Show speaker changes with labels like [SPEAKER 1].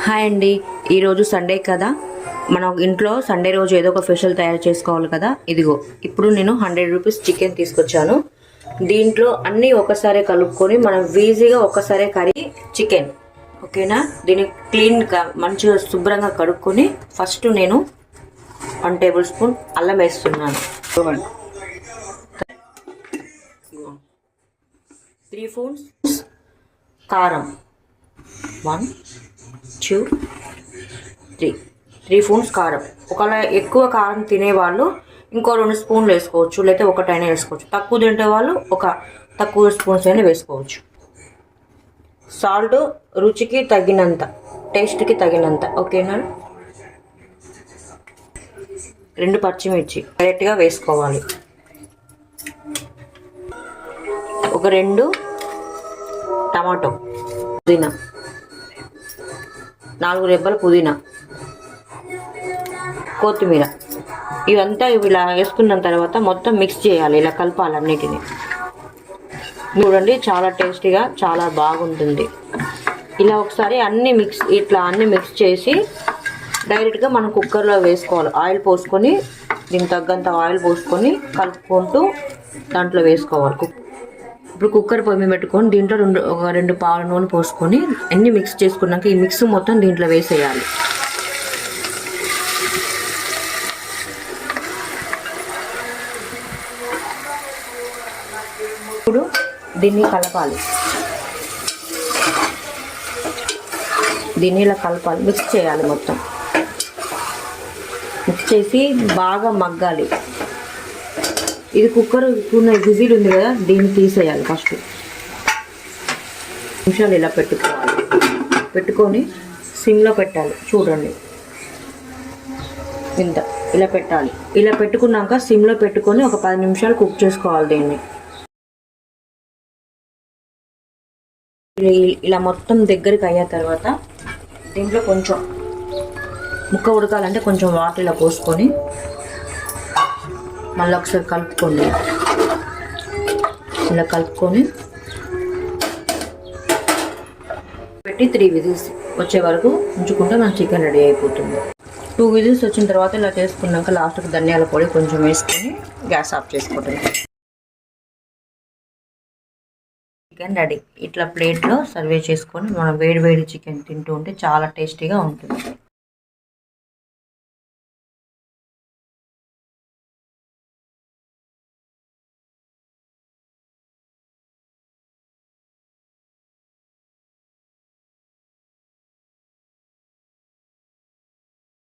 [SPEAKER 1] Hi అండి, ఈరోజు Sunday కదా. మనం ఇంట్లో సండే రోజు ఏదో ఒక స్పెషల్ తయారు చేసుకోవాలి కదా. ఇదిగో ఇప్పుడు నేను 100 రూపీస్ చికెన్ తీసుకొచ్చాను. దీంట్లో అన్నీ ఒకసారి కలుపుకొని మనం ఈజీగా ఒకసారి కర్రీ చికెన్, ఓకేనా. దీన్ని క్లీన్గా మంచిగా శుభ్రంగా కడుక్కొని ఫస్ట్ నేను 1 టేబుల్ స్పూన్ అల్లం వేస్తున్నాను. 3 స్పూన్స్ కారం, 1 2 3 స్పూన్స్ కారం. ఒకవేళ ఎక్కువ కారం తినేవాళ్ళు ఇంకో 2 స్పూన్లు వేసుకోవచ్చు, లేకపోతే ఒకటైనా వేసుకోవచ్చు. తక్కువ తింటే వాళ్ళు తక్కువ స్పూన్స్ అయినా వేసుకోవచ్చు. సాల్ట్ రుచికి తగినంత, టేస్ట్కి తగినంత, ఓకేనా. 2 పచ్చిమిర్చి డైరెక్ట్గా వేసుకోవాలి. ఒక 2 టమాటో, పుదీనా, 4 రెబ్బల పుదీనా, కొత్తిమీర. ఇవంతా ఇలా వేసుకున్న తర్వాత మొత్తం మిక్స్ చేయాలి, ఇలా కలపాలి అన్నిటిని. చూడండి, చాలా టేస్టీగా చాలా బాగుంటుంది. ఇలా ఒకసారి అన్ని మిక్స్ చేసి డైరెక్ట్గా మనం కుక్కర్లో వేసుకోవాలి. ఆయిల్ పోసుకొని, దీనికి తగ్గంత ఆయిల్ పోసుకొని కలుపుకుంటూ దాంట్లో వేసుకోవాలి. ఇప్పుడు కుక్కర్ పొయ్యి మీద పెట్టుకొని దీంట్లో 2 పావుల నూనె పోసుకొని అన్నీ మిక్స్ చేసుకున్నాక ఈ మిక్స్ మొత్తం దీంట్లో వేసేయాలి. ఇప్పుడు దీన్ని కలపాలి, దీన్ని ఇలా కలపాలి, మిక్స్ చేయాలి. మొత్తం మిక్స్ చేసి బాగా మగ్గాలి. ఇది కుక్కర్ విజిల్ ఉంది కదా, దీన్ని తీసేయాలి. ఫస్ట్ నిమిషాలు ఇలా పెట్టుకొని సిమ్లో పెట్టాలి. చూడండి, ఇలా పెట్టాలి. ఇలా పెట్టుకున్నాక సిమ్లో పెట్టుకొని ఒక 10 నిమిషాలు కుక్ చేసుకోవాలి దీన్ని. ఇలా మొత్తం దగ్గరికి అయ్యే తర్వాత దీంట్లో కొంచెం ముక్క ఉడకాలంటే కొంచెం వాటర్ ఇలా పోసుకొని మళ్ళీ ఒకసారి కలుపుకోండి. ఇలా కలుపుకొని పెట్టి 3 విజిల్స్ వచ్చే వరకు ఉంచుకుంటే మన చికెన్ రెడీ అయిపోతుంది. 2 విజిల్స్ వచ్చిన తర్వాత ఇలా చేసుకున్నాక లాస్ట్కి ధనియాల పొడి కొంచెం వేసుకొని గ్యాస్ ఆఫ్ చేసుకోవటం. Chicken ready. ఇట్లా ప్లేట్లో సర్వ్ చేసుకొని మనం వేడి చికెన్ తింటూ ఉంటే చాలా టేస్టీగా ఉంటుంది.